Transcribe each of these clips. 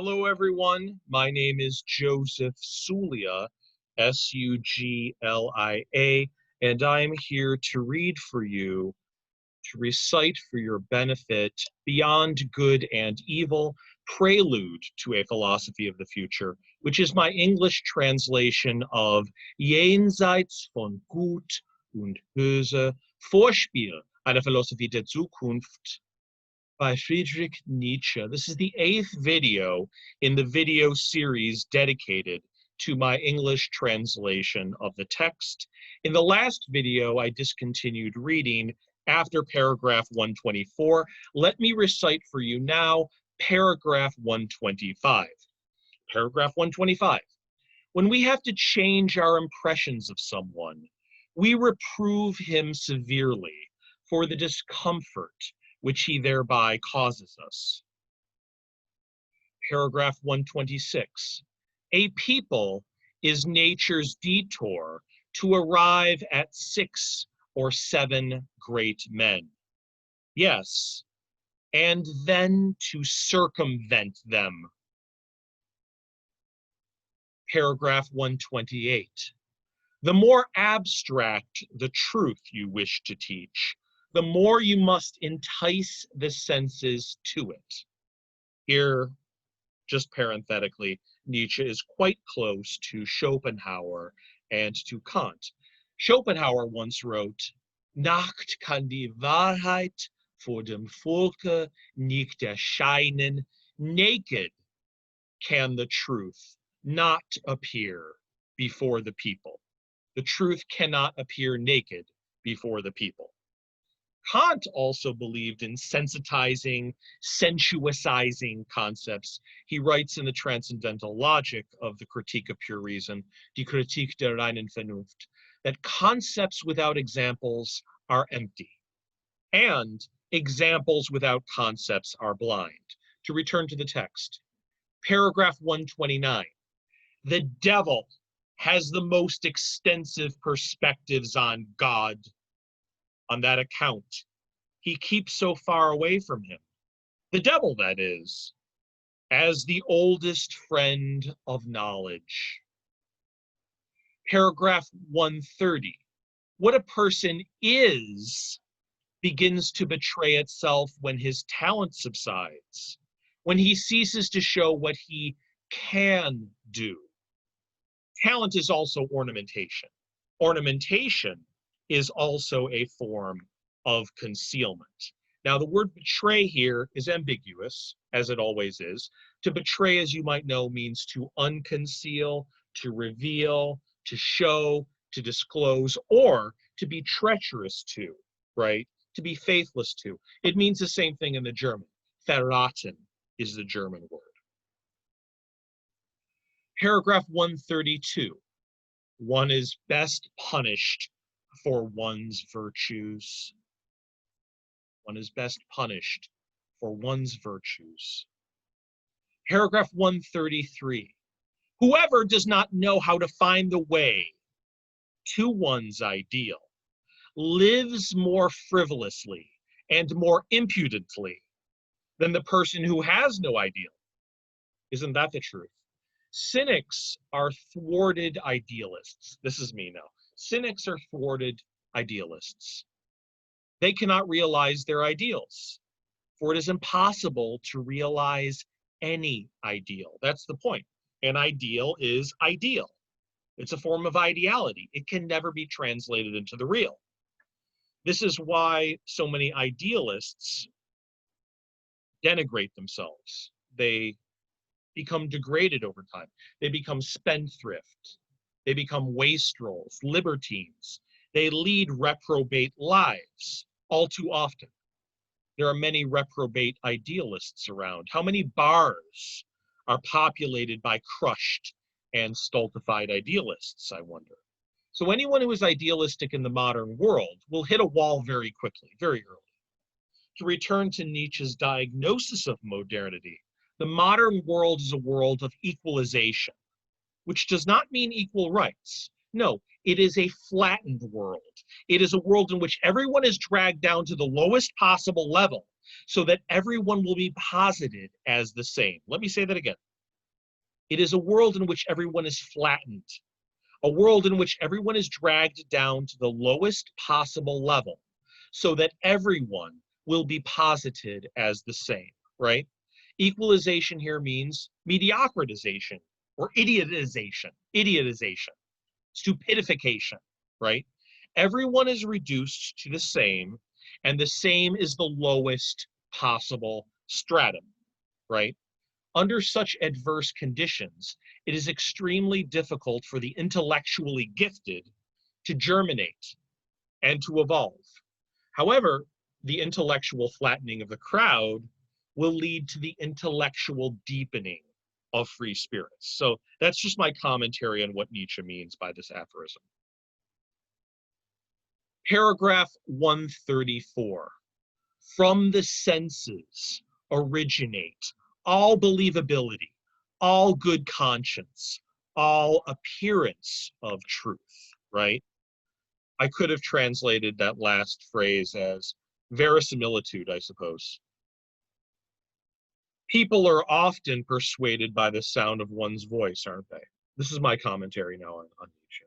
Hello, everyone. My name is Joseph Suglia, Suglia, and I'm here to read for you, to recite for your benefit, Beyond Good and Evil, Prelude to a Philosophy of the Future, which is my English translation of Jenseits von Gut und Böse, Vorspiel, einer Philosophie der Zukunft, by Friedrich Nietzsche. This is the 8th video in the video series dedicated to my English translation of the text. In the last video, I discontinued reading after paragraph 124. Let me recite for you now paragraph 125. Paragraph 125. When we have to change our impressions of someone, we reprove him severely for the discomfort which he thereby causes us. Paragraph 126. A people is nature's detour to arrive at 6 or 7 great men. Yes, and then to circumvent them. Paragraph 128. The more abstract the truth you wish to teach, the more you must entice the senses to it. Here, just parenthetically, Nietzsche is quite close to Schopenhauer and to Kant. Schopenhauer once wrote, "Nacht kann die Wahrheit vor dem Volke nicht erscheinen. Naked can the truth not appear before the people." The truth cannot appear naked before the people. Kant also believed in sensitizing, sensuicizing concepts. He writes in the Transcendental Logic of the Critique of Pure Reason, Die Kritik der reinen Vernunft, that concepts without examples are empty, and examples without concepts are blind. To return to the text, paragraph 129, the devil has the most extensive perspectives on God. On that account, he keeps so far away from him. The devil, that is, as the oldest friend of knowledge. Paragraph 130. What a person is begins to betray itself when his talent subsides, when he ceases to show what he can do. Talent is also ornamentation. Ornamentation is also a form of concealment. Now, the word betray here is ambiguous, as it always is. To betray, as you might know, means to unconceal, to reveal, to show, to disclose, or to be treacherous to, right? To be faithless to. It means the same thing in the German. Verraten is the German word. Paragraph 132. One is best punished for one's virtues. One is best punished for one's virtues. Paragraph 133. Whoever does not know how to find the way to one's ideal lives more frivolously and more impudently than the person who has no ideal. Isn't that the truth? Cynics are thwarted idealists. This is me now. Cynics are thwarted idealists. They cannot realize their ideals, for it is impossible to realize any ideal. That's the point. An ideal is ideal. It's a form of ideality. It can never be translated into the real. This is why so many idealists denigrate themselves. They become degraded over time. They become spendthrift. They become wastrels, libertines. They lead reprobate lives all too often. There are many reprobate idealists around. How many bars are populated by crushed and stultified idealists, I wonder? So anyone who is idealistic in the modern world will hit a wall very quickly, very early. To return to Nietzsche's diagnosis of modernity, the modern world is a world of equalization, which does not mean equal rights. No, it is a flattened world. It is a world in which everyone is dragged down to the lowest possible level so that everyone will be posited as the same. Let me say that again. It is a world in which everyone is flattened, a world in which everyone is dragged down to the lowest possible level so that everyone will be posited as the same, right? Equalization here means mediocritization or idiotization, stupidification, right? Everyone is reduced to the same, and the same is the lowest possible stratum, right? Under such adverse conditions, it is extremely difficult for the intellectually gifted to germinate and to evolve. However, the intellectual flattening of the crowd will lead to the intellectual deepening of free spirits. So that's just my commentary on what Nietzsche means by this aphorism. Paragraph 134. From the senses originate all believability, all good conscience, all appearance of truth, right? I could have translated that last phrase as verisimilitude, I suppose. People are often persuaded by the sound of one's voice, aren't they? This is my commentary now on Nietzsche.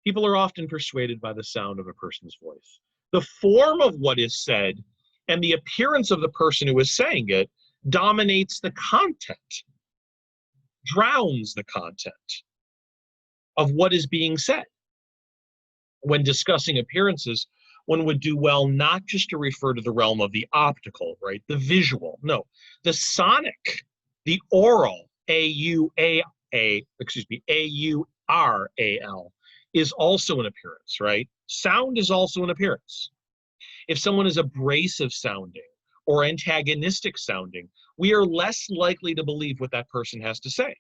People are often persuaded by the sound of a person's voice. The form of what is said and the appearance of the person who is saying it dominates the content, drowns the content of what is being said. When discussing appearances, one would do well not just to refer to the realm of the optical, right? The visual. No, the sonic, the aural, A-U-R-A-L, is also an appearance, right? Sound is also an appearance. If someone is abrasive sounding or antagonistic sounding, we are less likely to believe what that person has to say.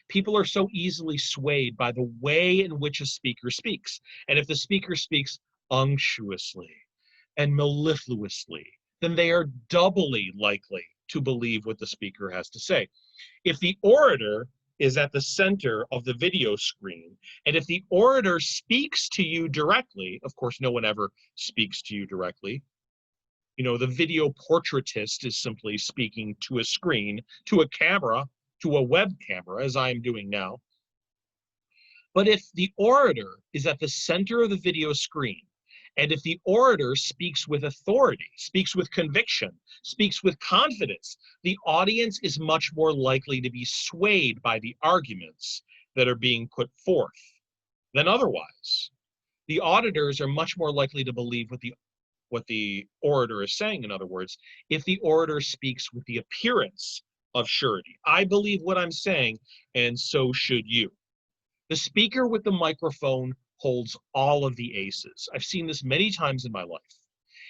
People are so easily swayed by the way in which a speaker speaks. And if the speaker speaks unctuously and mellifluously, then they are doubly likely to believe what the speaker has to say. If the orator is at the center of the video screen, and if the orator speaks to you directly, of course, no one ever speaks to you directly. You know, the video portraitist is simply speaking to a screen, to a camera, to a web camera, as I am doing now. But if the orator is at the center of the video screen, and if the orator speaks with authority, speaks with conviction, speaks with confidence, the audience is much more likely to be swayed by the arguments that are being put forth than otherwise. The auditors are much more likely to believe what the orator is saying, in other words, if the orator speaks with the appearance of surety. I believe what I'm saying, and so should you. The speaker with the microphone holds all of the aces. I've seen this many times in my life.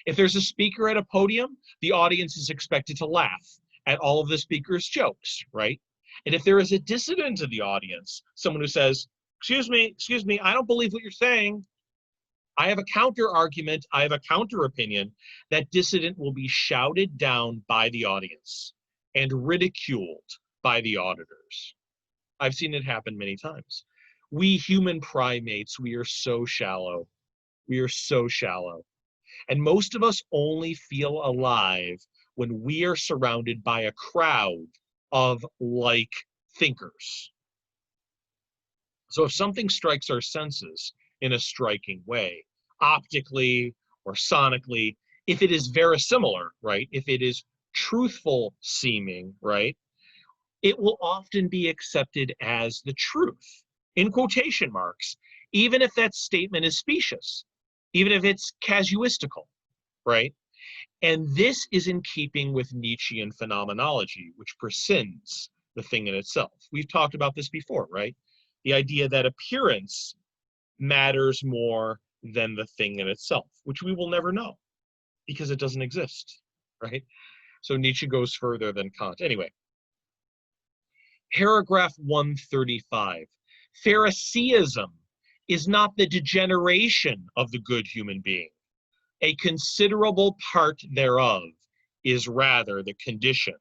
If there's a speaker at a podium, the audience is expected to laugh at all of the speaker's jokes, right? And if there is a dissident in the audience, someone who says, excuse me, I don't believe what you're saying. I have a counter argument, I have a counter opinion, that dissident will be shouted down by the audience and ridiculed by the auditors. I've seen it happen many times. We human primates, we are so shallow. We are so shallow. And most of us only feel alive when we are surrounded by a crowd of like thinkers. So if something strikes our senses in a striking way, optically or sonically, if it is verisimilar, right? If it is truthful seeming, right? It will often be accepted as the truth, in quotation marks, even if that statement is specious, even if it's casuistical, right? And this is in keeping with Nietzschean phenomenology, which prescinds the thing in itself. We've talked about this before, right? The idea that appearance matters more than the thing in itself, which we will never know because it doesn't exist, right? So Nietzsche goes further than Kant. Anyway, paragraph 135. Phariseeism is not the degeneration of the good human being. A considerable part thereof is rather the condition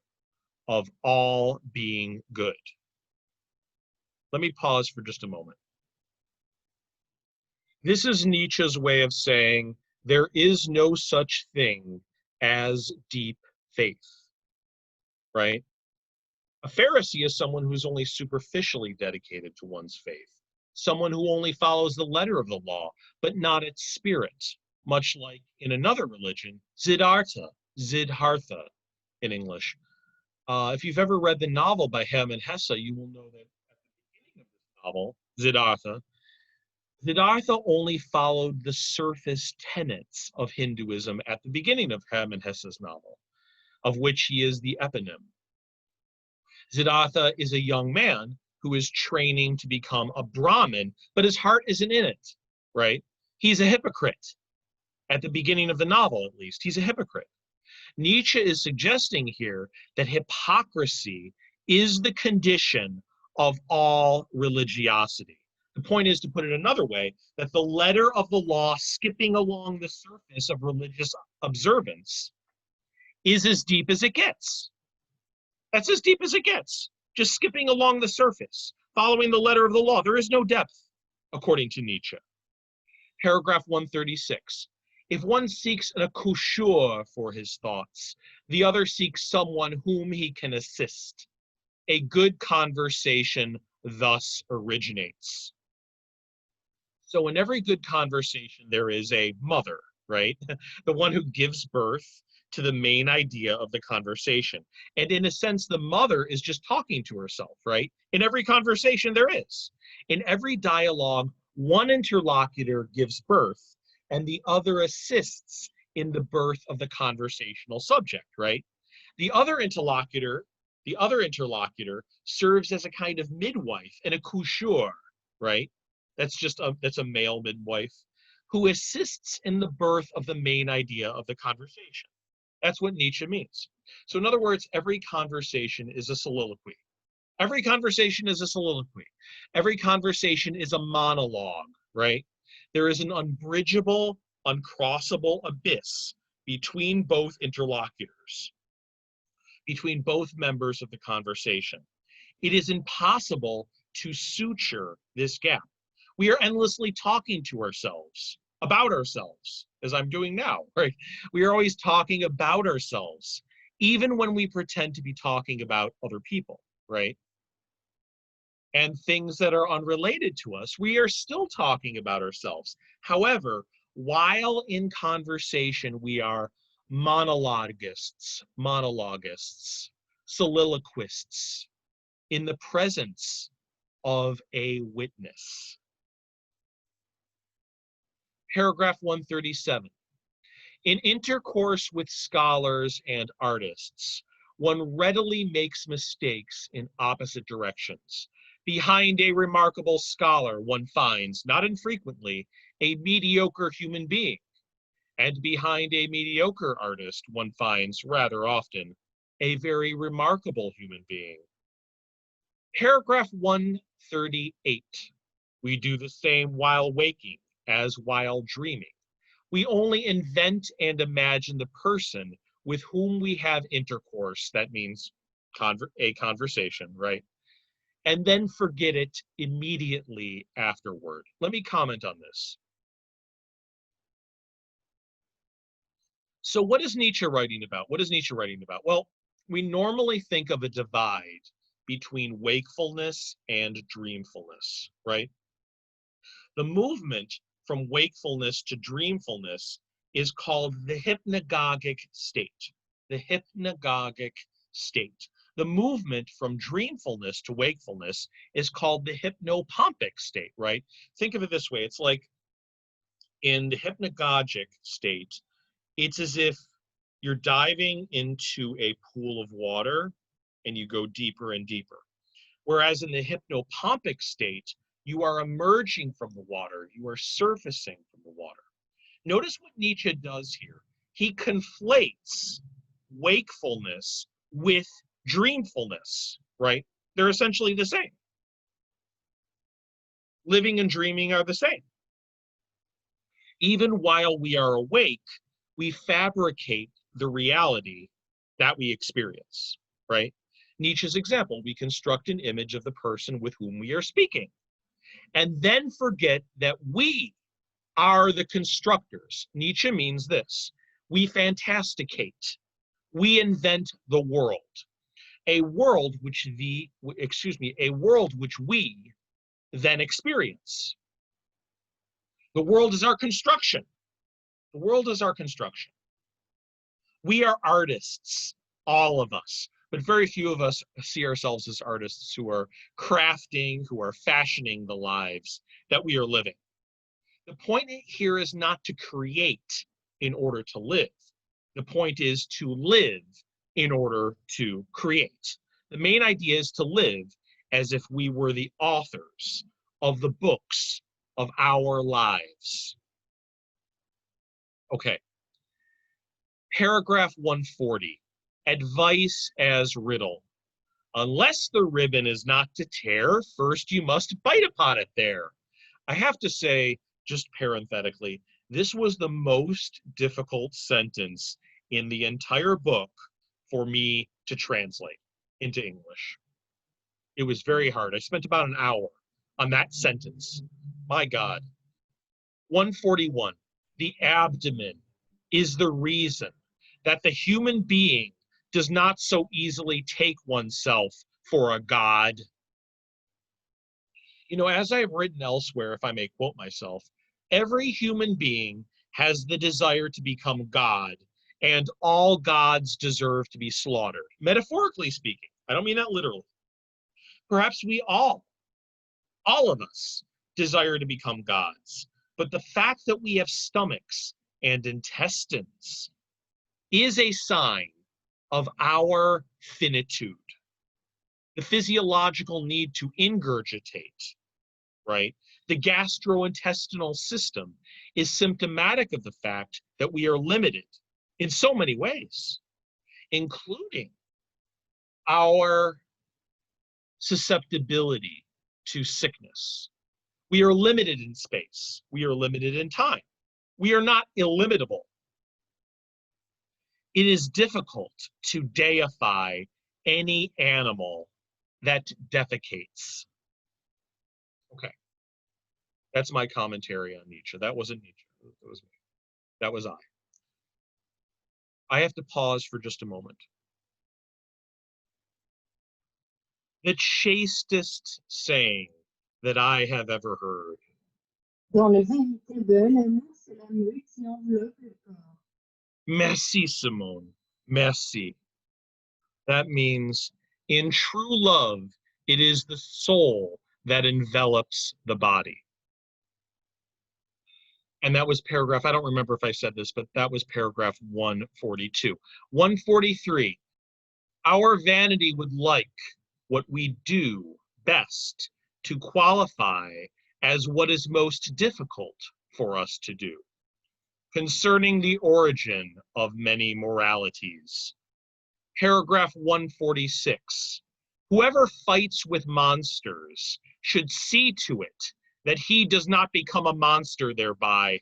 of all being good. Let me pause for just a moment. This is Nietzsche's way of saying there is no such thing as deep faith, right? A Pharisee is someone who's only superficially dedicated to one's faith, someone who only follows the letter of the law, but not its spirit, much like in another religion, Siddhartha in English. If you've ever read the novel by Hermann Hesse, you will know that at the beginning of this novel, Siddhartha only followed the surface tenets of Hinduism at the beginning of Hermann Hesse's novel, of which he is the eponym. Siddhartha is a young man who is training to become a Brahmin, but his heart isn't in it, right? He's a hypocrite. At the beginning of the novel, at least, he's a hypocrite. Nietzsche is suggesting here that hypocrisy is the condition of all religiosity. The point is, to put it another way, that the letter of the law skipping along the surface of religious observance is as deep as it gets. That's as deep as it gets. Just skipping along the surface, following the letter of the law. There is no depth, according to Nietzsche. Paragraph 136. If one seeks an accoucheur for his thoughts, the other seeks someone whom he can assist. A good conversation thus originates. So in every good conversation, there is a mother, right? The one who gives birth to the main idea of the conversation. And in a sense, the mother is just talking to herself, right? In every conversation there is. In every dialogue, one interlocutor gives birth and the other assists in the birth of the conversational subject, right? The other interlocutor serves as a kind of midwife, an accoucheur, right? That's a male midwife who assists in the birth of the main idea of the conversation. That's what Nietzsche means. So in other words, every conversation is a soliloquy. Every conversation is a soliloquy. Every conversation is a monologue, right? There is an unbridgeable, uncrossable abyss between both interlocutors, between both members of the conversation. It is impossible to suture this gap. We are endlessly talking to ourselves, about ourselves, as I'm doing now, right? We are always talking about ourselves, even when we pretend to be talking about other people, right? And things that are unrelated to us, we are still talking about ourselves. However, while in conversation, we are monologists, soliloquists, in the presence of a witness. Paragraph 137. In intercourse with scholars and artists, one readily makes mistakes in opposite directions. Behind a remarkable scholar, one finds, not infrequently, a mediocre human being. And behind a mediocre artist, one finds, rather often, a very remarkable human being. Paragraph 138. We do the same while waking as while dreaming. We only invent and imagine the person with whom we have intercourse. That means a conversation, right? And then forget it immediately afterward. Let me comment on this. So what is Nietzsche writing about? What is Nietzsche writing about? Well, we normally think of a divide between wakefulness and dreamfulness, right? The movement from wakefulness to dreamfulness is called the hypnagogic state. The hypnagogic state. The movement from dreamfulness to wakefulness is called the hypnopompic state, right? Think of it this way. It's like in the hypnagogic state, it's as if you're diving into a pool of water and you go deeper and deeper. Whereas in the hypnopompic state, you are emerging from the water, you are surfacing from the water. Notice what Nietzsche does here. He conflates wakefulness with dreamfulness, right? They're essentially the same. Living and dreaming are the same. Even while we are awake, we fabricate the reality that we experience, right? Nietzsche's example, we construct an image of the person with whom we are speaking, and then forget that we are the constructors. Nietzsche means this: we fantasticate, we invent the world. a world which a world which we then experience. The world is our construction. The world is our construction. We are artists, all of us, but very few of us see ourselves as artists who are crafting, who are fashioning the lives that we are living. The point here is not to create in order to live. The point is to live in order to create. The main idea is to live as if we were the authors of the books of our lives. Okay. Paragraph 140, advice as riddle. Unless the ribbon is not to tear, first you must bite upon it there. I have to say, just parenthetically, this was the most difficult sentence in the entire book for me to translate into English. It was very hard. I spent about an hour on that sentence. My God. 141, the abdomen is the reason that the human being does not so easily take oneself for a god. You know, as I've written elsewhere, if I may quote myself, every human being has the desire to become God, and all gods deserve to be slaughtered. Metaphorically speaking, I don't mean that literally. Perhaps we all of us, desire to become gods. But the fact that we have stomachs and intestines is a sign of our finitude. The physiological need to ingurgitate, right? The gastrointestinal system is symptomatic of the fact that we are limited in so many ways, including our susceptibility to sickness. We are limited in space. We are limited in time. We are not illimitable. It is difficult to deify any animal that defecates. Okay. That's my commentary on Nietzsche. That wasn't Nietzsche. That was me. That was I. I have to pause for just a moment. The chastest saying that I have ever heard. Dans le vérité de l'amour, c'est la nuée qui enveloppe le corps. Merci, Simone. Merci. That means in true love, it is the soul that envelops the body. And that was paragraph, I don't remember if I said this, but that was paragraph 142. 143, our vanity would like what we do best to qualify as what is most difficult for us to do, concerning the origin of many moralities. Paragraph 146, whoever fights with monsters should see to it that he does not become a monster thereby.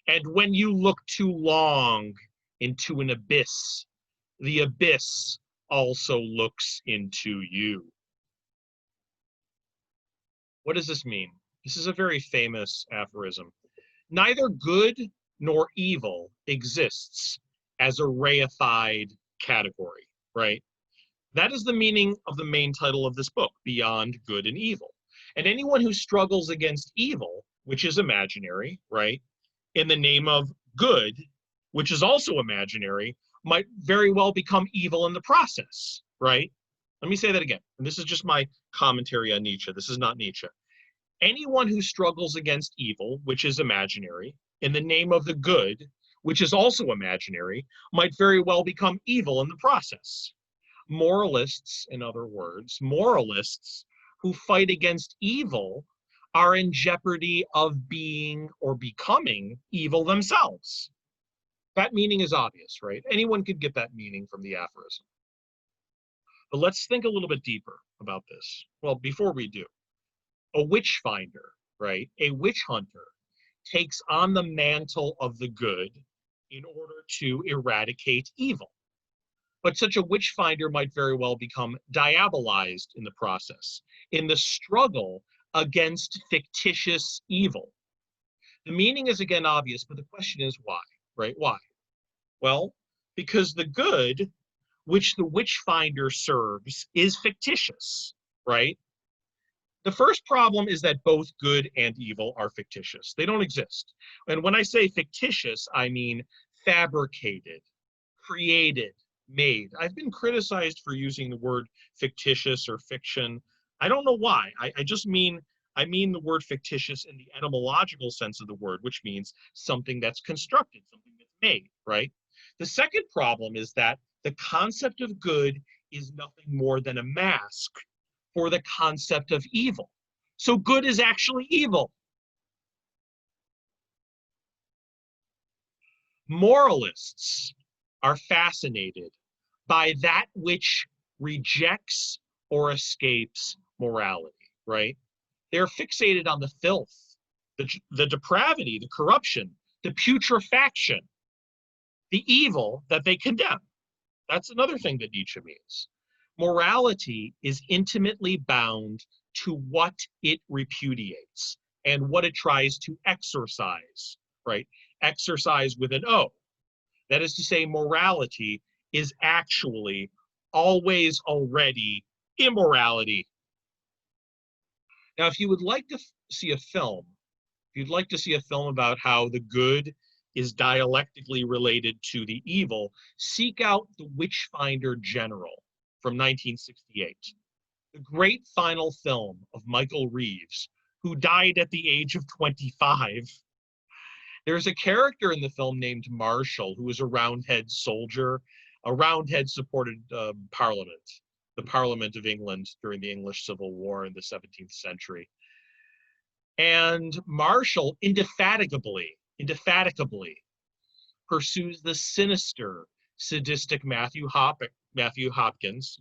And when you look too long into an abyss, the abyss also looks into you. What does this mean? This is a very famous aphorism. Neither good nor evil exists as a reified category, right? That is the meaning of the main title of this book, Beyond Good and Evil. And anyone who struggles against evil, which is imaginary, right, in the name of good, which is also imaginary, might very well become evil in the process, right? Let me say that again. And this is just my commentary on Nietzsche. This is not Nietzsche. Anyone who struggles against evil, which is imaginary, in the name of the good, which is also imaginary, might very well become evil in the process. Moralists, in other words, moralists who fight against evil are in jeopardy of being or becoming evil themselves. That meaning is obvious, right? Anyone could get that meaning from the aphorism. But let's think a little bit deeper about this. Well, before we do, a witch finder, right? A witch hunter takes on the mantle of the good in order to eradicate evil. But such a witch finder might very well become diabolized in the process, in the struggle against fictitious evil. The meaning is again obvious, but the question is why, right? Why? Well, because the good which the witchfinder serves is fictitious, right? The first problem is that both good and evil are fictitious. They don't exist. And when I say fictitious, I mean fabricated, created, made. I've been criticized for using the word fictitious or fiction. I don't know why. I mean the word fictitious in the etymological sense of the word, which means something that's constructed, something that's made, right? The second problem is that the concept of good is nothing more than a mask for the concept of evil. So good is actually evil. Moralists are fascinated by that which rejects or escapes morality, right? They're fixated on the filth, the depravity, the corruption, the putrefaction, the evil that they condemn. That's another thing that Nietzsche means. Morality is intimately bound to what it repudiates and what it tries to exorcise, right? Exercise with an O. That is to say, morality is actually always already immorality. Now, if you would like to see a film, if you'd like to see a film about how the good is dialectically related to the evil, seek out The Witchfinder General from 1968, the great final film of Michael Reeves, who died at the age of 25. There's a character in the film named Marshall, who is a Roundhead soldier. A Roundhead supported Parliament, the Parliament of England during the English Civil War in the 17th century. And Marshall indefatigably pursues the sinister, sadistic Matthew Hopkins,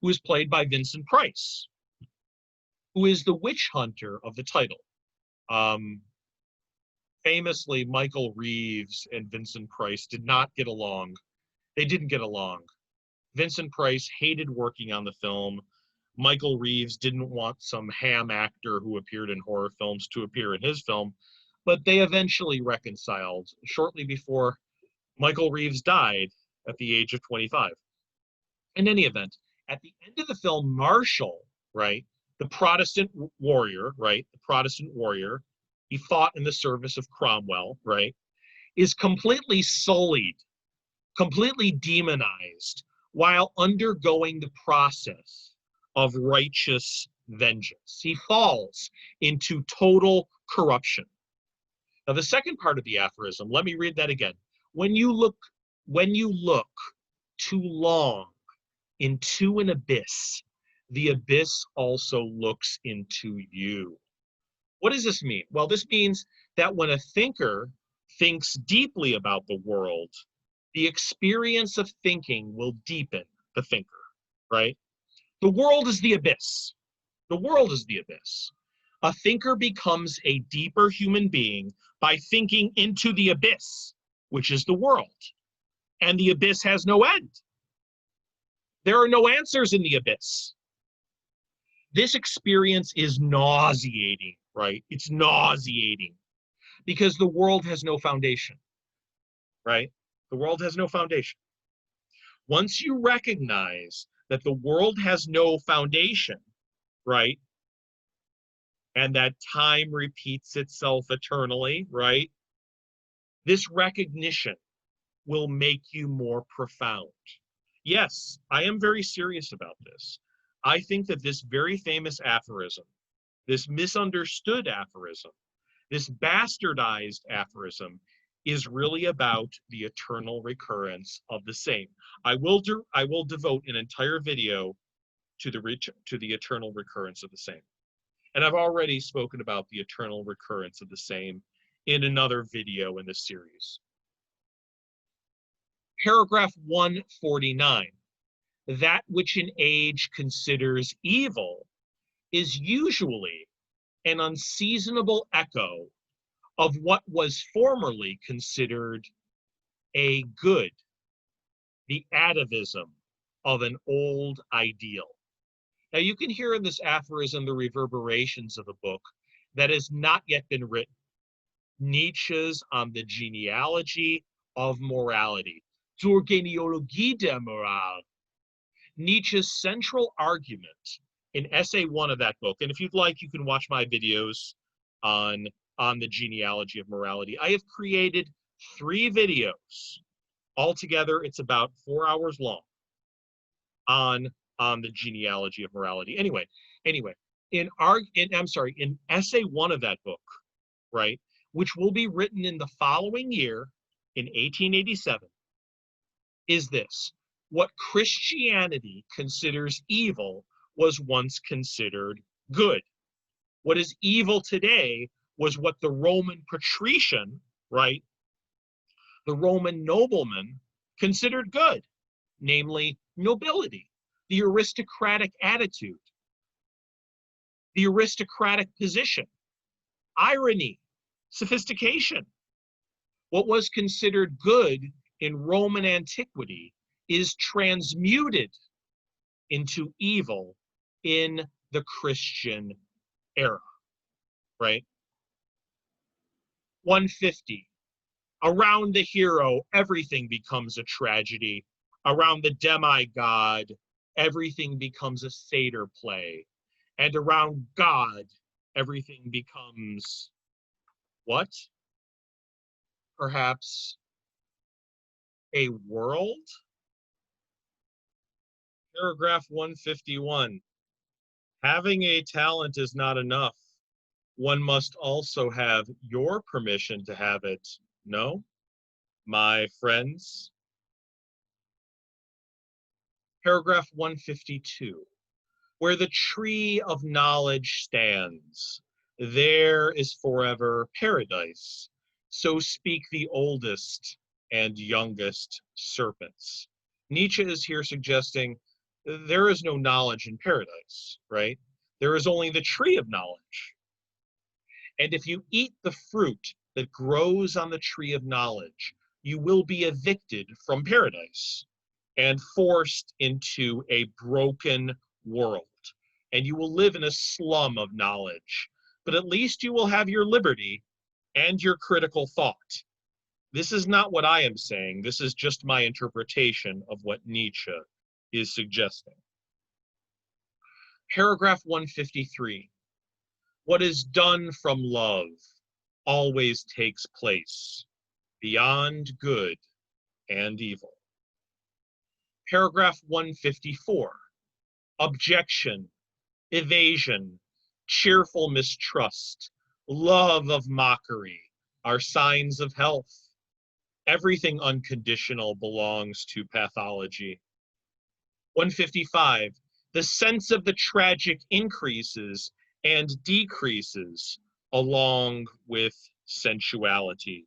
who is played by Vincent Price, who is the witch hunter of the title. Famously, Michael Reeves and Vincent Price did not get along. They didn't get along. Vincent Price hated working on the film. Michael Reeves didn't want some ham actor who appeared in horror films to appear in his film, but they eventually reconciled shortly before Michael Reeves died at the age of 25. In any event, at the end of the film, Marshall, right, the Protestant warrior, he fought in the service of Cromwell, right, is completely sullied, completely demonized while undergoing the process of righteous vengeance. He falls into total corruption. Now, the second part of the aphorism, let me read that again. When you look too long into an abyss, the abyss also looks into you. What does this mean? Well, this means that when a thinker thinks deeply about the world, the experience of thinking will deepen the thinker, right? The world is the abyss. The world is the abyss. A thinker becomes a deeper human being by thinking into the abyss, which is the world. And the abyss has no end. There are no answers in the abyss. This experience is nauseating, right? It's nauseating because the world has no foundation, right? The world has no foundation. Once you recognize that the world has no foundation, right? And that time repeats itself eternally, right? This recognition will make you more profound. Yes, I am very serious about this. I think that this very famous aphorism, this misunderstood aphorism, this bastardized aphorism is really about the eternal recurrence of the same. I will devote an entire video to the eternal recurrence of the same. And I've already spoken about the eternal recurrence of the same in another video in this series. Paragraph 149. That which an age considers evil is usually an unseasonable echo of what was formerly considered a good, the atavism of an old ideal. Now you can hear in this aphorism the reverberations of a book that has not yet been written, Nietzsche's On the Genealogy of Morality. zur Genealogie der Moral, Nietzsche's central argument in essay 1 of that book, and if you'd like, you can watch my videos on the genealogy of morality. I have created 3 videos. Altogether, it's about 4 hours long on the genealogy of morality. Anyway, in essay 1 of that book, right, which will be written in the following year, in 1887, is this: what Christianity considers evil was once considered good. What is evil today was what the Roman patrician, right, the Roman nobleman, considered good, namely nobility, the aristocratic attitude, the aristocratic position, irony, sophistication. What was considered good in Roman antiquity is transmuted into evil in the Christian era, right? 150. Around the hero, everything becomes a tragedy. Around the demigod, everything becomes a satyr play. And around God, everything becomes what? Perhaps a world? Paragraph 151. Having a talent is not enough. One must also have your permission to have it. No, my friends? Paragraph 152. Where the tree of knowledge stands, there is forever paradise. So speak the oldest and youngest serpents. Nietzsche is here suggesting there is no knowledge in paradise, right? There is only the tree of knowledge. And if you eat the fruit that grows on the tree of knowledge, you will be evicted from paradise and forced into a broken world. And you will live in a slum of knowledge. But at least you will have your liberty and your critical thought. This is not what I am saying. This is just my interpretation of what Nietzsche is suggesting. Paragraph 153. What is done from love always takes place beyond good and evil. Paragraph 154. Objection, evasion, cheerful mistrust, love of mockery are signs of health. Everything unconditional belongs to pathology. 155. The sense of the tragic increases and decreases along with sensuality.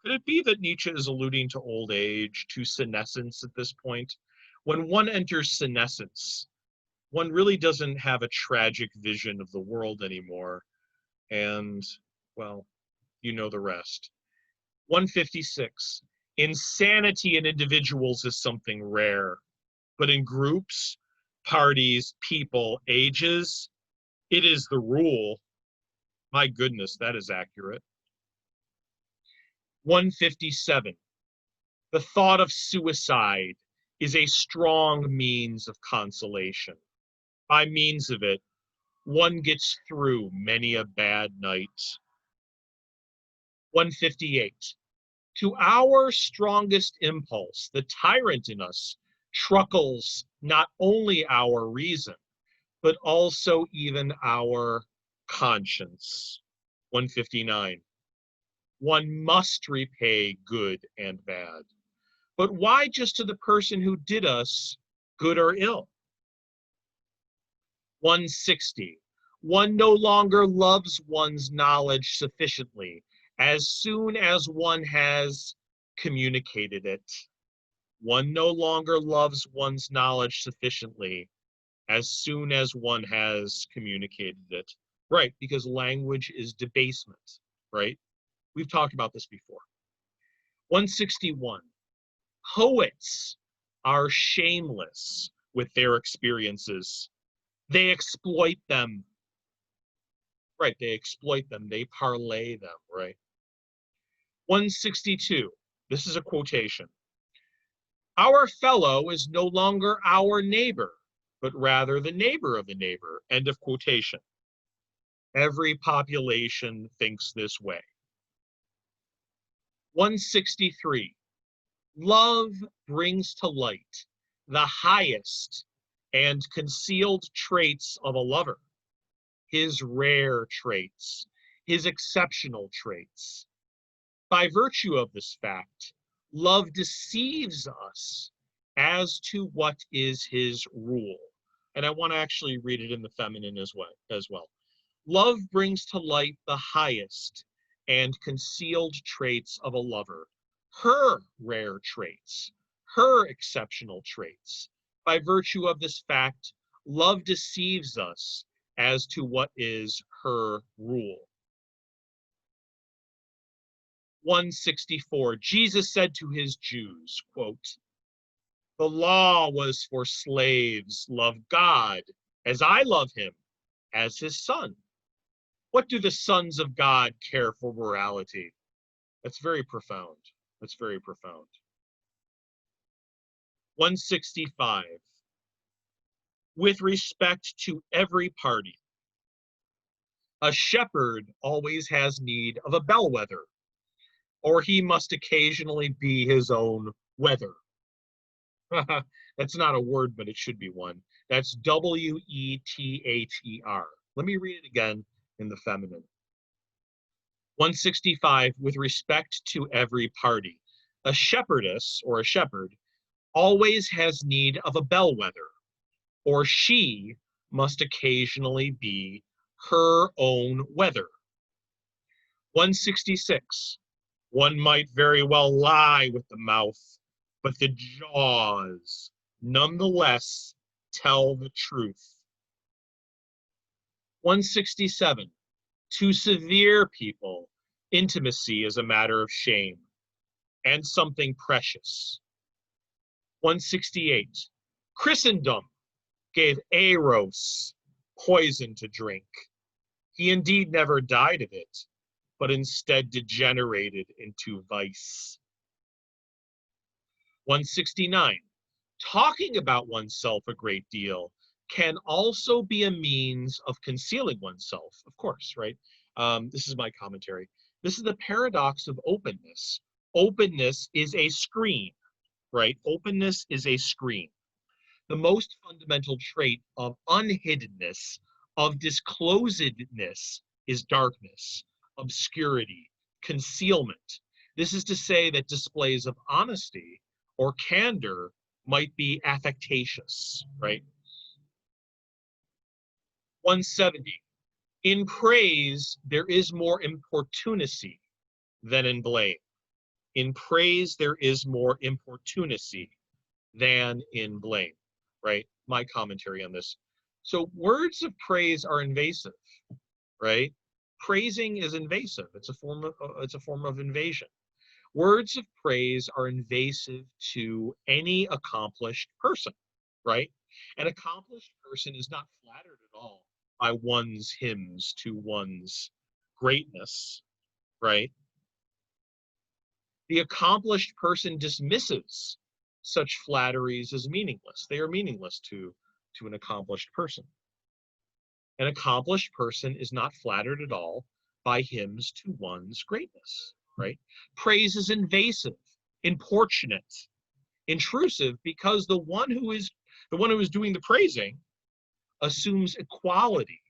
Could it be that Nietzsche is alluding to old age, to senescence at this point? When one enters senescence, one really doesn't have a tragic vision of the world anymore. And, well, you know the rest. 156. Insanity in individuals is something rare, but in groups, parties, people, ages, it is the rule. My goodness, that is accurate. 157. The thought of suicide is a strong means of consolation. By means of it, one gets through many a bad night. 158. To our strongest impulse, the tyrant in us truckles not only our reason, but also even our conscience. 159. One must repay good and bad. But why just to the person who did us good or ill? 160. One no longer loves one's knowledge sufficiently as soon as one has communicated it. One no longer loves one's knowledge sufficiently as soon as one has communicated it. Right, because language is debasement, right? We've talked about this before. 161. Poets are shameless with their experiences. They exploit them. Right, they exploit them. They parlay them, right? 162. This is a quotation. Our fellow is no longer our neighbor, but rather the neighbor of the neighbor. End of quotation. Every population thinks this way. 163. Love brings to light the highest and concealed traits of a lover, his rare traits, his exceptional traits. By virtue of this fact, love deceives us as to what is his rule. And I want to actually read it in the feminine as well. Love brings to light the highest and concealed traits of a lover, her rare traits, her exceptional traits. By virtue of this fact, love deceives us as to what is her rule. 164, Jesus said to his Jews, quote, the law was for slaves, love God as I love him, as his son. What do the sons of God care for morality? That's very profound. That's very profound. 165. With respect to every party, a shepherd always has need of a bellwether, or he must occasionally be his own weather. That's not a word, but it should be one. That's W-E-T-H-E-R. Let me read it again in the feminine. 165, with respect to every party, a shepherdess or a shepherd always has need of a bellwether, or she must occasionally be her own weather. 166, one might very well lie with the mouth, but the jaws nonetheless tell the truth. 167, to severe people, intimacy is a matter of shame and something precious. 168, Christendom gave Eros poison to drink. He indeed never died of it, but instead degenerated into vice. 169, talking about oneself a great deal can also be a means of concealing oneself, of course, right? This is my commentary. This is the paradox of openness. Openness is a screen, right? Openness is a screen. The most fundamental trait of unhiddenness, of disclosedness, is darkness, obscurity, concealment. This is to say that displays of honesty or candor might be affectatious, right? 170. In praise, there is more importunacy than in blame. In praise, there is more importunacy than in blame, right? My commentary on this. So words of praise are invasive, right? Praising is invasive. It's a form of invasion. Words of praise are invasive to any accomplished person, right? An accomplished person is not flattered at all by one's hymns to one's greatness, right? The accomplished person dismisses such flatteries as meaningless. They are meaningless to an accomplished person. An accomplished person is not flattered at all by hymns to one's greatness, right? Praise is invasive, importunate, intrusive, because the one who is doing the praising assumes equality,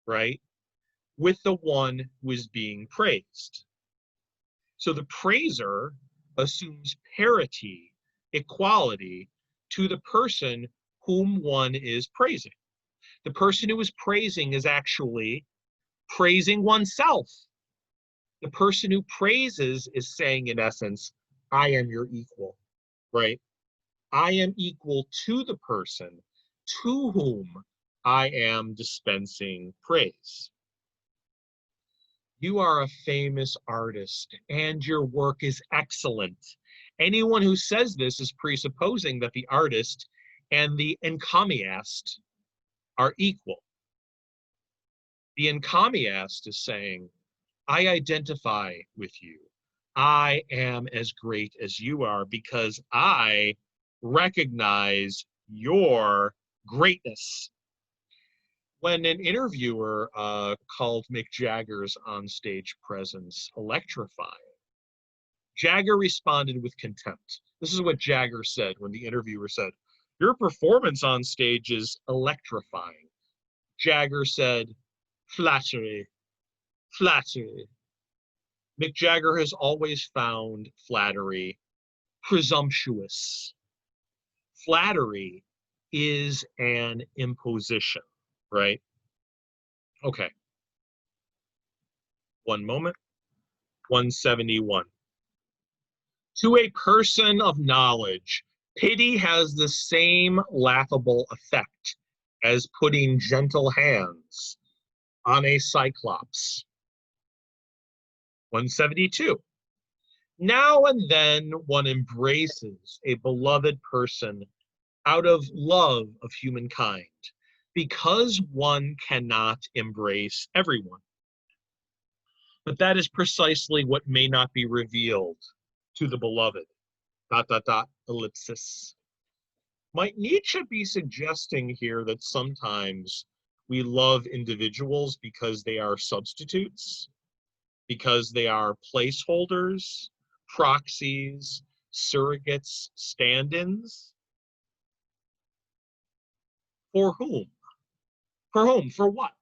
right, with the one who is being praised. So the praiser assumes parity, equality to the person whom one is praising. The person who is praising is actually praising oneself. The person who praises is saying, in essence, I am your equal, right? I am equal to the person to whom I am dispensing praise. You are a famous artist and your work is excellent. Anyone who says this is presupposing that the artist and the encomiast are equal. The encomiast is saying, I identify with you. I am as great as you are because I recognize your greatness. When an interviewer called Mick Jagger's onstage presence electrifying, Jagger responded with contempt. This is what Jagger said when the interviewer said, "Your performance on stage is electrifying." Jagger said, "Flattery, flattery." Mick Jagger has always found flattery presumptuous. Flattery is an imposition, right? Okay. One moment. 171. To a person of knowledge, pity has the same laughable effect as putting gentle hands on a cyclops. 172. Now and then one embraces a beloved person out of love of humankind, because one cannot embrace everyone. But that is precisely what may not be revealed to the beloved. ... Ellipsis. Might Nietzsche be suggesting here that sometimes we love individuals because they are substitutes, because they are placeholders, proxies, surrogates, stand-ins? For whom? For whom? For what?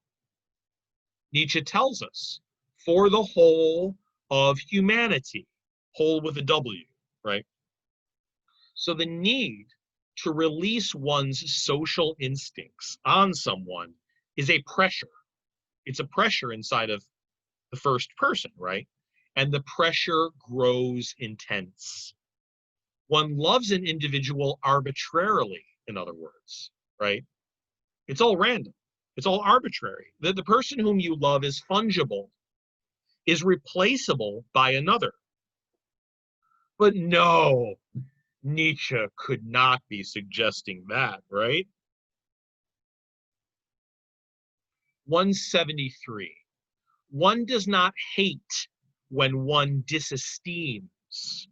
Nietzsche tells us, for the whole of humanity. Whole with a W, right? So the need to release one's social instincts on someone is a pressure. It's a pressure inside of the first person, right? And the pressure grows intense. One loves an individual arbitrarily, in other words, right? It's all random. It's all arbitrary. The person whom you love is fungible, is replaceable by another. But no, Nietzsche could not be suggesting that, right? 173. One does not hate when one disesteems,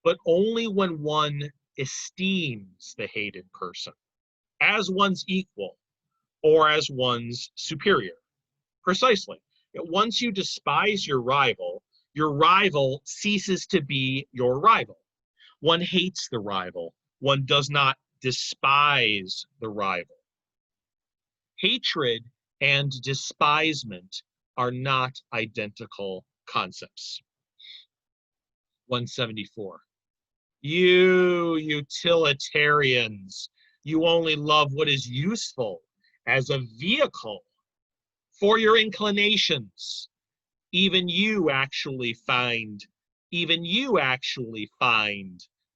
but only when one esteems the hated person as one's equal or as one's superior. Precisely. Once you despise your rival ceases to be your rival. One hates the rival. One does not despise the rival. Hatred and despisement are not identical concepts. 174. You utilitarians, you only love what is useful as a vehicle for your inclinations. Even you actually find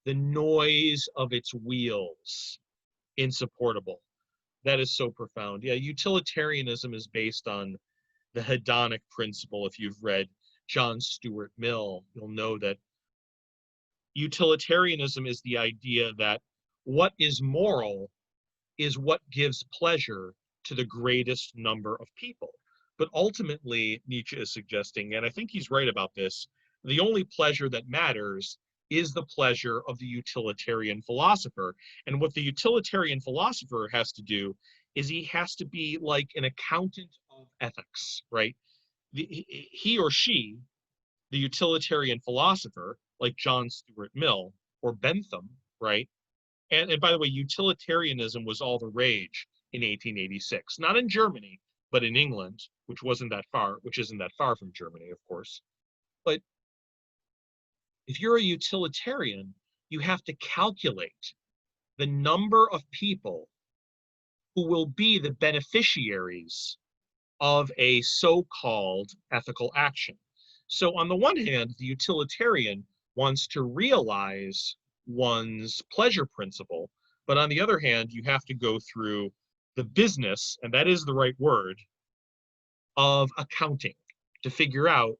the noise of its wheels insupportable. That is so profound. Yeah, utilitarianism is based on the hedonic principle. If you've read John Stuart Mill, you'll know that utilitarianism is the idea that what is moral is what gives pleasure to the greatest number of people. But ultimately, Nietzsche is suggesting, and I think he's right about this, the only pleasure that matters is the pleasure of the utilitarian philosopher. And what the utilitarian philosopher has to do is he has to be like an accountant of ethics, right? He or she, the utilitarian philosopher, like John Stuart Mill or Bentham, right? And by the way, utilitarianism was all the rage in 1886, not in Germany, but in England, which isn't that far from Germany, of course. But if you're a utilitarian, you have to calculate the number of people who will be the beneficiaries of a so-called ethical action. So on the one hand, the utilitarian wants to realize one's pleasure principle, but on the other hand, you have to go through the business, and that is the right word, of accounting to figure out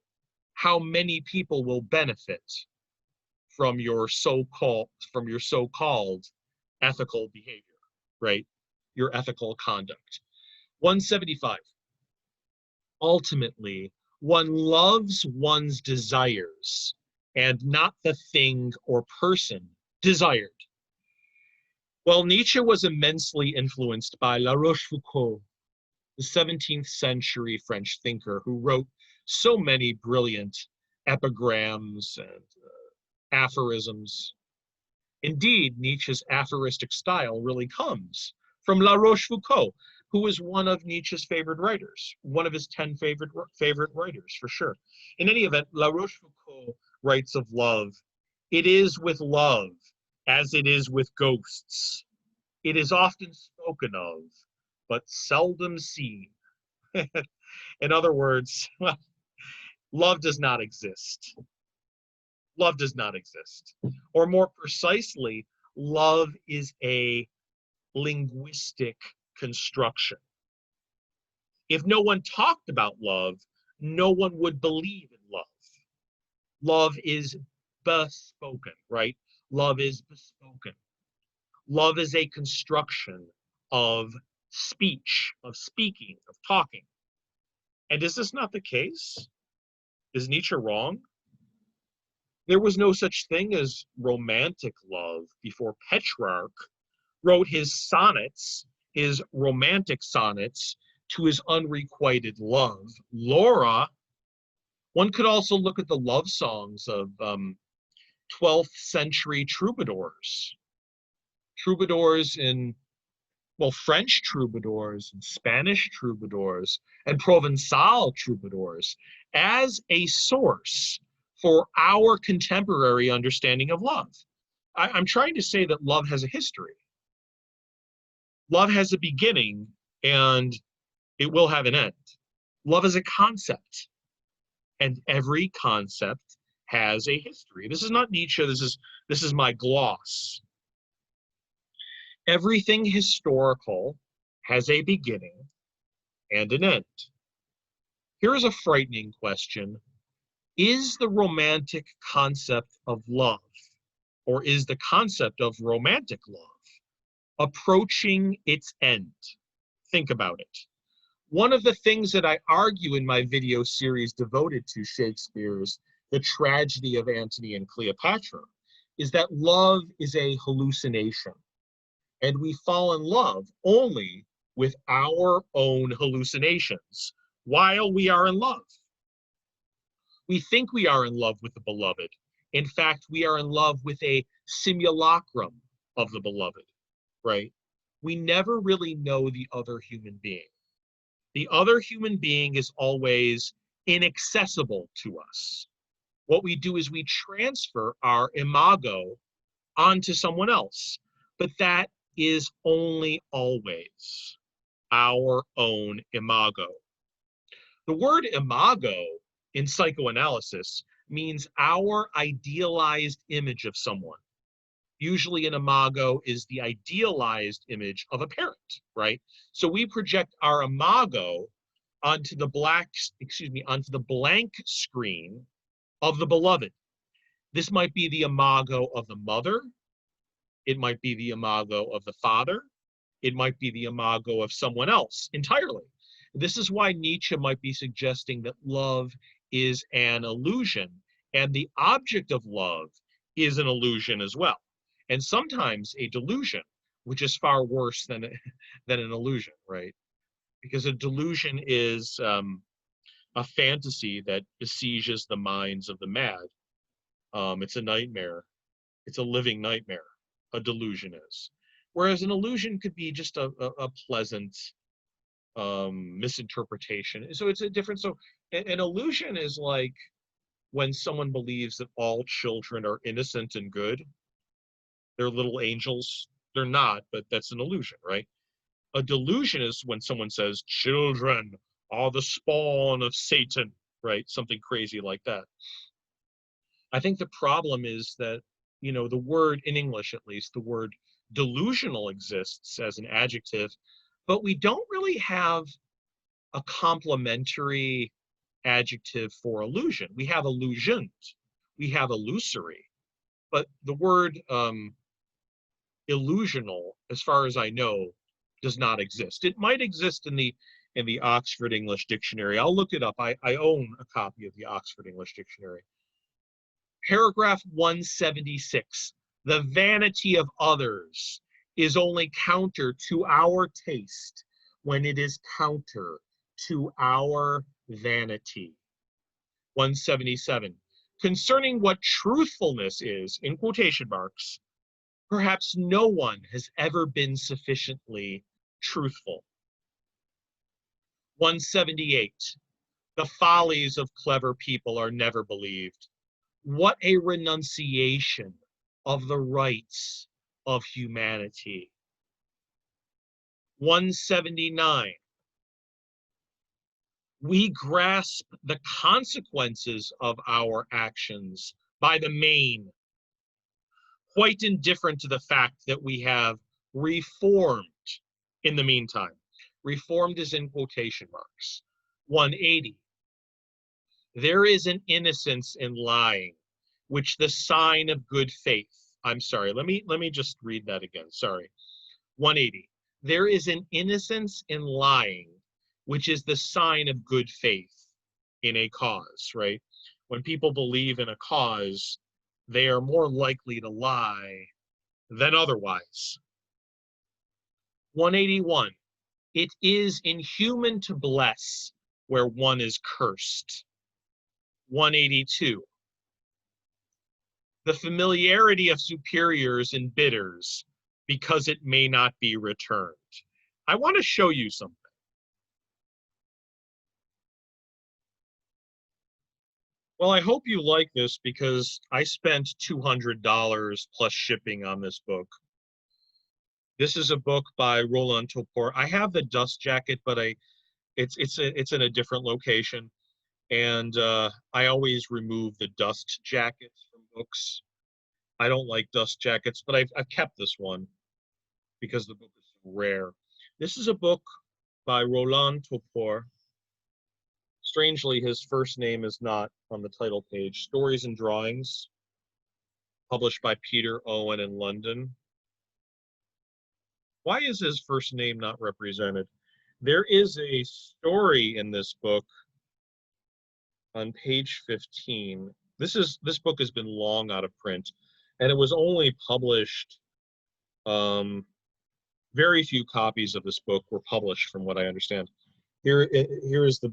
how many people will benefit from your so-called ethical behavior, right? Your ethical conduct. 175. Ultimately, one loves one's desires and not the thing or person desired. Well, Nietzsche was immensely influenced by La Rochefoucauld, the 17th century French thinker who wrote so many brilliant epigrams and aphorisms. Indeed, Nietzsche's aphoristic style really comes from La Rochefoucauld, who was one of Nietzsche's favorite writers, one of his 10 favorite writers, for sure. In any event, La Rochefoucauld writes of love, "It is with love as it is with ghosts. It is often spoken of, but seldom seen." In other words, love does not exist. Love does not exist. Or more precisely, love is a linguistic construction. If no one talked about love, no one would believe in love. Love is bespoken, right? Love is bespoken. Love is a construction of speech, of speaking, of talking. And is this not the case? Is Nietzsche wrong? There was no such thing as romantic love before Petrarch wrote his sonnets, his romantic sonnets, to his unrequited love, Laura. One could also look at the love songs of 12th century troubadours. Troubadours in, well, French troubadours and Spanish troubadours and Provençal troubadours as a source for our contemporary understanding of love. I'm trying to say that love has a history. Love has a beginning and it will have an end. Love is a concept, and every concept has a history. This is not Nietzsche, this is my gloss. Everything historical has a beginning and an end. Here is a frightening question. Is the romantic concept of love, or is the concept of romantic love, approaching its end? Think about it. One of the things that I argue in my video series devoted to Shakespeare's The Tragedy of Antony and Cleopatra is that love is a hallucination, and we fall in love only with our own hallucinations while we are in love. We think we are in love with the beloved. In fact, we are in love with a simulacrum of the beloved, right? We never really know the other human being. The other human being is always inaccessible to us. What we do is we transfer our imago onto someone else, but that is only always our own imago. The word imago in psychoanalysis means our idealized image of someone. Usually an imago is the idealized image of a parent, right? So we project our imago onto the blank screen of the beloved. This might be the imago of the mother. It might be the imago of the father. It might be the imago of someone else entirely. This is why Nietzsche might be suggesting that love is an illusion, and the object of love is an illusion as well. And sometimes a delusion, which is far worse than an illusion, right? Because a delusion is a fantasy that besieges the minds of the mad. It's a nightmare. It's a living nightmare. A delusion is. Whereas an illusion could be just a pleasant misinterpretation. So it's a different. So an illusion is like when someone believes that all children are innocent and good. They're little angels. They're not, but that's an illusion, right? A delusion is when someone says children are the spawn of Satan, right? Something crazy like that. I think the problem is that, you know, the word, in English at least, the word delusional exists as an adjective, but we don't really have a complementary adjective for illusion. We have illusioned, we have illusory, but the word illusional, as far as I know, does not exist. It might exist in the Oxford English Dictionary. I'll look it up. I own a copy of the Oxford English Dictionary. Paragraph 176, the vanity of others is only counter to our taste when it is counter to our vanity. 177, concerning what truthfulness is, in quotation marks, perhaps no one has ever been sufficiently truthful. 178, the follies of clever people are never believed. What a renunciation of the rights of humanity. 179, we grasp the consequences of our actions by the main, quite indifferent to the fact that we have reformed in the meantime. Reformed is in quotation marks. 180, there is an innocence in lying, which the sign of good faith. I'm sorry, let me just read that again, sorry. 180, there is an innocence in lying, which is the sign of good faith in a cause, right? When people believe in a cause, they are more likely to lie than otherwise. 181, it is inhuman to bless where one is cursed. 182, the familiarity of superiors embitters because it may not be returned. I want to show you something. Well, I hope you like this because I spent $200 plus shipping on this book. This is a book by Roland Topor. I have the dust jacket, but it's in a different location. And I always remove the dust jackets from books. I don't like dust jackets, but I've kept this one because the book is so rare. This is a book by Roland Topor. Strangely, his first name is not on the title page. Stories and Drawings, published by Peter Owen in London. Why is his first name not represented? There is a story in this book on page 15. This book has been long out of print, and it was only published, very few copies of this book were published from what I understand. Here is the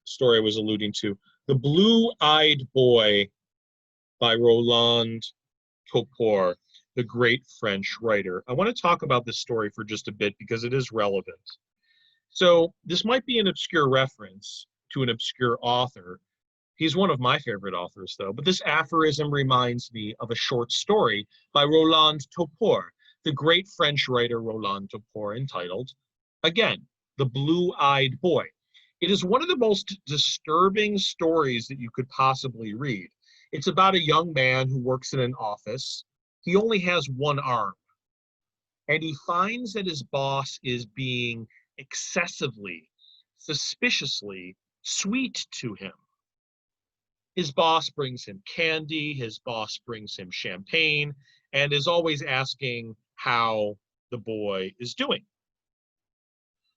story I was alluding to. The Blue-Eyed Boy by Roland Topor, the great French writer. I want to talk about this story for just a bit because it is relevant. So this might be an obscure reference to an obscure author. He's one of my favorite authors, though. But this aphorism reminds me of a short story by Roland Topor, the great French writer Roland Topor, entitled, again, The Blue-Eyed Boy. It is one of the most disturbing stories that you could possibly read. It's about a young man who works in an office. He only has one arm, and he finds that his boss is being excessively, suspiciously sweet to him. His boss brings him candy, his boss brings him champagne, and is always asking how the boy is doing.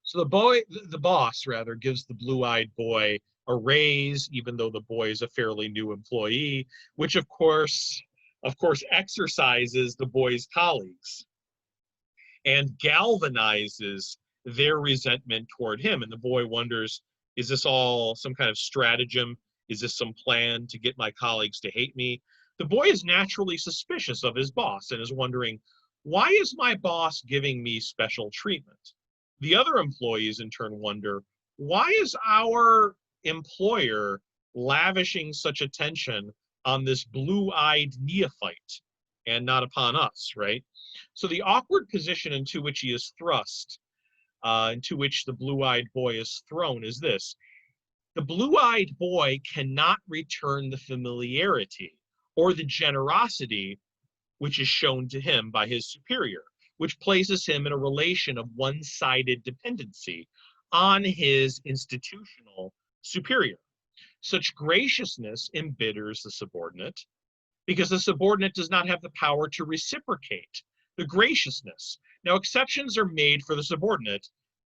So the boss gives the blue-eyed boy a raise, even though the boy is a fairly new employee, which of course exercises the boy's colleagues and galvanizes their resentment toward him. And the boy wonders, is this all some kind of stratagem? Is this some plan to get my colleagues to hate me? The boy is naturally suspicious of his boss and is wondering, why is my boss giving me special treatment? The other employees in turn wonder, why is our employer lavishing such attention on this blue-eyed neophyte and not upon us, right? So the awkward position into which he is thrust, into which the blue-eyed boy is thrown, is this. The blue-eyed boy cannot return the familiarity or the generosity which is shown to him by his superior, which places him in a relation of one-sided dependency on his institutional superior. Such graciousness embitters the subordinate because the subordinate does not have the power to reciprocate the graciousness. Now, exceptions are made for the subordinate,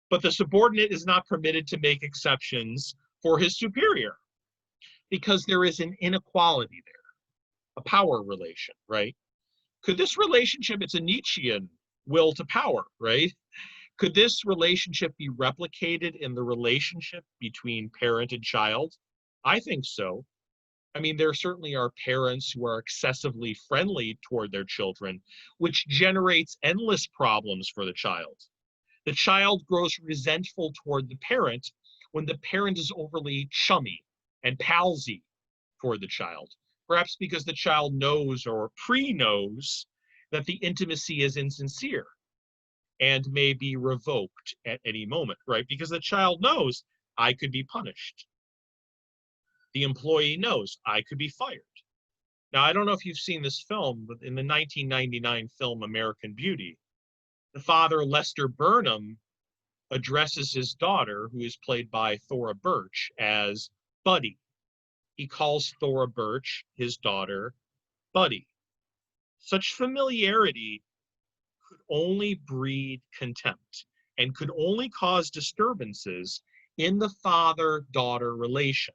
but the subordinate is not permitted to make exceptions for his superior because there is an inequality there. a power relation, right? Could this relationship, it's a Nietzschean will to power, right? Could this relationship be replicated in the relationship between parent and child? I think so. I mean, there certainly are parents who are excessively friendly toward their children, which generates endless problems for the child. The child grows resentful toward the parent when the parent is overly chummy and palsy toward the child, perhaps because the child knows or pre-knows that the intimacy is insincere and may be revoked at any moment, right? Because the child knows I could be punished. The employee knows I could be fired. Now, I don't know if you've seen this film, but in the 1999 film American Beauty, the father, Lester Burnham, addresses his daughter, who is played by Thora Birch, as Buddy. He calls Thora Birch, his daughter, Buddy. Such familiarity could only breed contempt and could only cause disturbances in the father-daughter relation.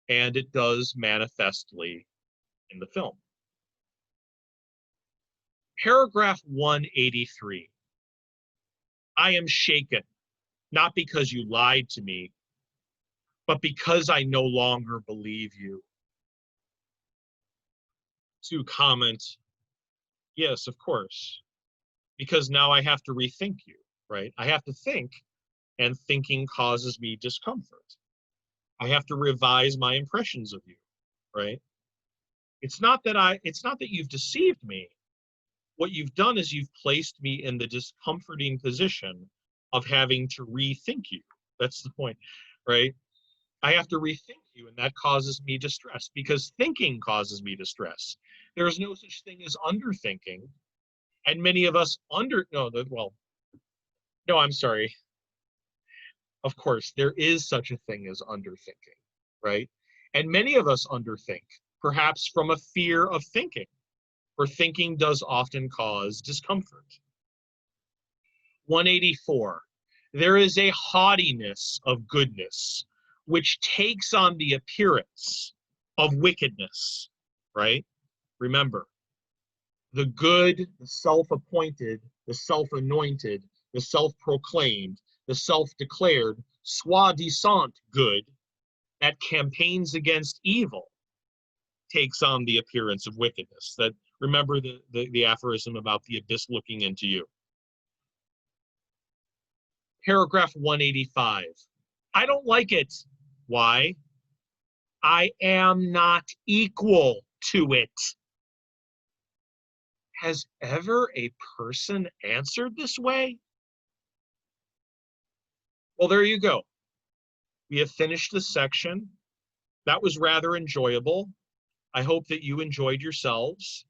And it does manifestly in the film. Paragraph 183. I am shaken, not because you lied to me, but because I no longer believe you. To comment, yes, of course, because now I have to rethink you, right? I have to think, and thinking causes me discomfort. I have to revise my impressions of you, right? It's not that you've deceived me. What you've done is you've placed me in the discomforting position of having to rethink you. That's the point, right? I have to rethink you, and that causes me distress because thinking causes me distress. There is no such thing as underthinking, and many of us I'm sorry. Of course, there is such a thing as underthinking, right? And many of us underthink, perhaps from a fear of thinking, for thinking does often cause discomfort. 184. There is a haughtiness of goodness which takes on the appearance of wickedness, right? Remember, the good, the self-appointed, the self-anointed, the self-proclaimed, the self-declared, soi-disant good that campaigns against evil takes on the appearance of wickedness. That remember the aphorism about the abyss looking into you. Paragraph 185. I don't like it. Why? I am not equal to it. Has ever a person answered this way? Well, there you go. We have finished this section. That was rather enjoyable. I hope that you enjoyed yourselves.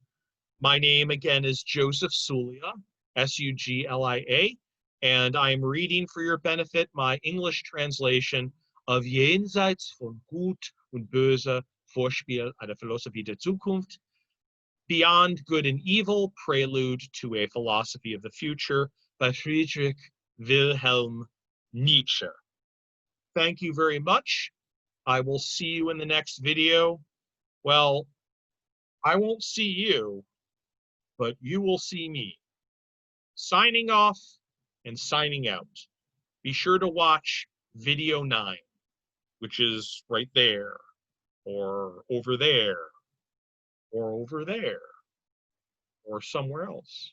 My name again is Joseph Suglia, Suglia, and I am reading for your benefit my English translation of Jenseits von Gut und Böse, Vorspiel, einer Philosophie der Zukunft, Beyond Good and Evil, Prelude to a Philosophy of the Future by Friedrich Wilhelm Nietzsche. Thank you very much. I will see you in the next video. Well, I won't see you, but you will see me. Signing off and signing out. Be sure to watch video 9, which is right there, or over there, or over there, or somewhere else.